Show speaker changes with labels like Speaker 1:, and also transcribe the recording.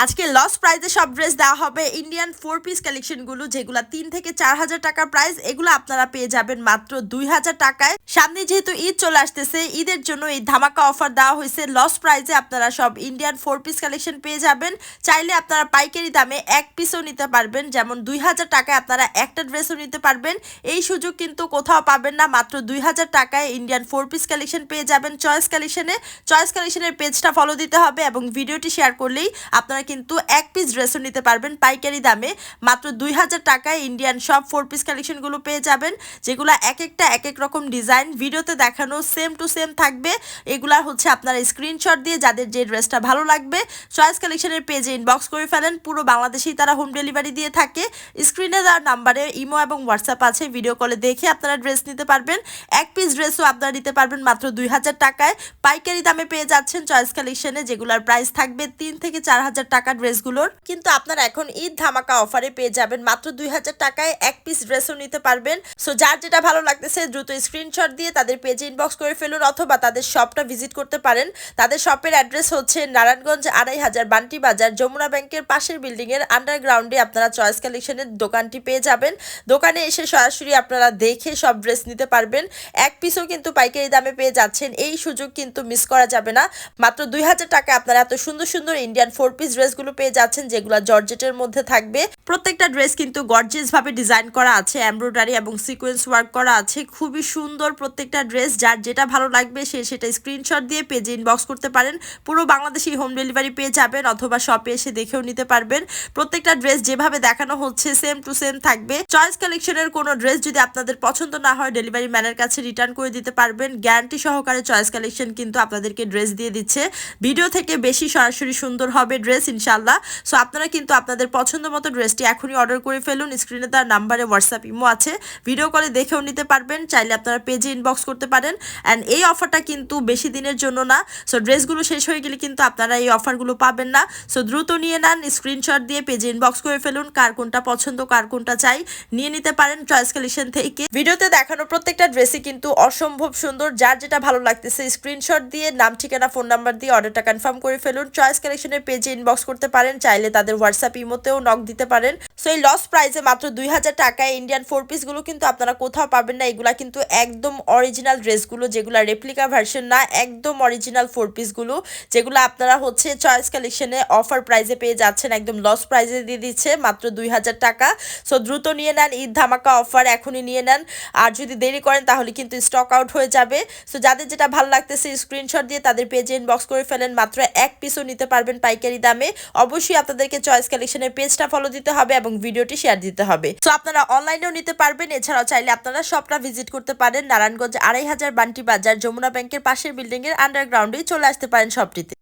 Speaker 1: আজকে লস প্রাইজে সব ড্রেস দেওয়া হবে ইন্ডিয়ান 4 পিস কালেকশনগুলো, যেগুলো 3 থেকে 4 হাজার টাকার প্রাইস। এগুলো আপনারা পেয়ে যাবেন মাত্র 2 হাজার টাকায়। সামনে যেহেতু ঈদ চলে আসতেছে, ঈদের জন্য এই ধামাকা অফার দেওয়া হয়েছে। লস প্রাইজে আপনারা সব ইন্ডিয়ান 4 পিস কালেকশন পেয়ে যাবেন। চাইলে আপনারা পাইকারি দামে 1 পিসও নিতে পারবেন, যেমন 2 হাজার টাকায় আপনারা একটা ড্রেসও নিতে পারবেন। এই সুযোগ কিন্তু কোথাও পাবেন না। মাত্র 2 হাজার টাকায় ইন্ডিয়ান 4 পিস কালেকশন পেয়ে যাবেন চয়েস কালেকশনে। চয়েস কালেকশনের পেজটা ফলো দিতে হবে এবং ভিডিওটি শেয়ার করলেই আপনারা কিন্তু 1 পিস ড্রেসও নিতে পারবেন পাইকারি দামে। মাত্র 2 হাজার টাকায় ইন্ডিয়ান সব 4 পিস কালেকশনগুলো পেয়ে যাবেন, যেগুলো এক একটা এক এক রকম ডিজাইন। ভিডিওতে দেখানো সেম টু সেম থাকবে। এগুলা হচ্ছে আপনারা স্ক্রিনশট দিয়ে যাদের যে ড্রেসটা ভালো লাগবে চয়েস কালেকশনের পেজে ইনবক্স করে ফেলেন। পুরো বাংলাদেশেই তারা হোম ডেলিভারি দিয়ে থাকে। স্ক্রিনে দেওয়া নাম্বারে ইমো এবং হোয়াটসঅ্যাপ আছে, ভিডিও কলে দেখে আপনারা ড্রেস নিতে পারবেন। 1 পিস ড্রেসও আপনারা নিতে পারবেন মাত্র 2 হাজার টাকায়। পাইকারি দামে পেয়ে যাচ্ছেন চয়েস কালেকশনে, যেগুলোর প্রাইস থাকবে 3 থেকে 4 হাজার টাকা ড্রেসগুলোর। কিন্তু আপনারা এখন ঈদ ধামাকা অফারে পেয়ে যাবেন মাত্র 2 হাজার টাকায় 1 পিস ড্রেসও নিতে পারবেন। সো যার যেটা ভালো লাগতেছে দ্রুত স্ক্রিনশট দিয়ে তাদের পেজে ইনবক্স করে ফেলুন, অথবা তাদের শপটা ভিজিট করতে পারেন। তাদের শপের অ্যাড্রেস হচ্ছে নারায়ণগঞ্জ 2500 বান্টি বাজার, যমুনা ব্যাংকের পাশের বিল্ডিং এর আন্ডারগ্রাউন্ডে আপনারা চয়েস কালেকশনের দোকানটি পেয়ে যাবেন। দোকানে এসে সরাসরি আপনারা দেখে সব ড্রেস নিতে পারবেন। 1 পিসও কিন্তু পাইকারি দামে পেয়ে যাচ্ছেন। এই সুযোগ কিন্তু মিস করা যাবে না। মাত্র 2 হাজার টাকা আপনারা এত সুন্দর সুন্দর ইন্ডিয়ান 4 পিস ড্রেসগুলো পেয়ে যাচ্ছেন, যেগুলো জর্জেটের মধ্যে থাকবে। প্রত্যেকটা ড্রেস কিন্তু গর্জিয়াস ভাবে ডিজাইন করা আছে, এমব্রয়ডারি এবং সিকোয়েন্স ওয়ার্ক করা আছে। খুবই সুন্দর প্রত্যেকটা ড্রেস। যার যেটা ভালো লাগবে সে সেটা স্ক্রিনশট দিয়ে পেজে ইনবক্স করতে পারেন। পুরো বাংলাদেশে হোম ডেলিভারি পেয়ে যাবেন, অথবা শপে এসে দেখেও নিতে পারবেন। প্রত্যেকটা ড্রেস যেভাবে দেখানো হচ্ছে সেম টু সেম থাকবে। চয়েস কালেকশনের কোনো ড্রেস যদি আপনাদের পছন্দ না হয় ডেলিভারি ম্যানের কাছে রিটার্ন করে দিতে পারবেন। গ্যারান্টি সহকারে চয়েস কালেকশন কিন্তু আপনাদেরকে ড্রেস দিয়ে দিচ্ছে। ভিডিও থেকে বেশি সরাসরি সুন্দর হবে ড্রেস ইনশাল্লাহ। সো আপনারা কিন্তু আপনাদের পছন্দ মতো ড্রেসটি এখনই অর্ডার করে ফেলুন। স্ক্রিনে তার নাম্বারে হোয়াটসঅ্যাপ ইমো আছে, ভিডিও কলে দেখেও নিতে পারবেন। চাইলে আপনারা পেজে ইনবক্স করতে পারেন। অ্যান্ড এই অফারটা কিন্তু বেশি দিনের জন্য না। সো ড্রেসগুলো শেষ হয়ে গেলে কিন্তু আপনারা এই অফারগুলো পাবেন না। সো দ্রুত নিয়ে নেন, স্ক্রিনশট দিয়ে পেজে ইনবক্স করে ফেলুন। কার কোনটা পছন্দ, কার কোনটা চাই নিয়ে নিতে পারেন চয়েস কালেকশন থেকে। ভিডিওতে দেখানো প্রত্যেকটা ড্রেসই কিন্তু অসম্ভব সুন্দর। যার যেটা ভালো লাগতেছে স্ক্রিনশট দিয়ে নাম, ঠিকানা, ফোন নাম্বার দিয়ে অর্ডারটা কনফার্ম করে ফেলুন। চয়েস কালেকশনের পেজে ইনবক্স করতে পারেন। চাইলে তাদের হোয়াটসঅ্যাপ ইমোতেও নক দিতে পারেন। সো এই লস প্রাইসে মাত্র 2 হাজার টাকায় ইন্ডিয়ান 4 পিসগুলো কিন্তু আপনারা কোথাও পাবেন না। এগুলা কিন্তু একদম অরিজিনাল ড্রেসগুলো, যেগুলো রেপ্লিকা ভার্সন না, একদম অরিজিনাল 4 পিসগুলো, যেগুলো আপনারা হচ্ছে চয়েস কালেকশনে অফার প্রাইসে পেয়ে যাচ্ছেন। একদম লস প্রাইসে দিয়ে দিচ্ছে মাত্র 2 হাজার টাকা। সো দ্রুত নিয়ে নেন, ঈদ ধামাকা অফার এখনই নিয়ে নেন। আর যদি দেরি করেন তাহলে কিন্তু স্টক আউট হয়ে যাবে। সো যাদের যেটা ভালো লাগতেছে স্ক্রিনশট দিয়ে তাদের পেজে ইনবক্স করে ফেলেন। মাত্র 1 পিসও নিতে পারবেন পাইকারি দামে। অবশ্যই আপনাদেরকে চয়েস কালেকশনের পেজটা ফলো দিতে হবে এবং ভিডিওটি শেয়ার দিতে হবে। সো আপনারা অনলাইনেও নিতে পারবেন। এছাড়াও চাইলে আপনারা শপটা ভিজিট করতে পারেন। নারায়ণগঞ্জ 2500 বান্টি বাজার, যমুনা ব্যাংকের পাশের বিল্ডিং এর আন্ডারগ্রাউন্ডে চলে আসতে পারেন শপটিতে।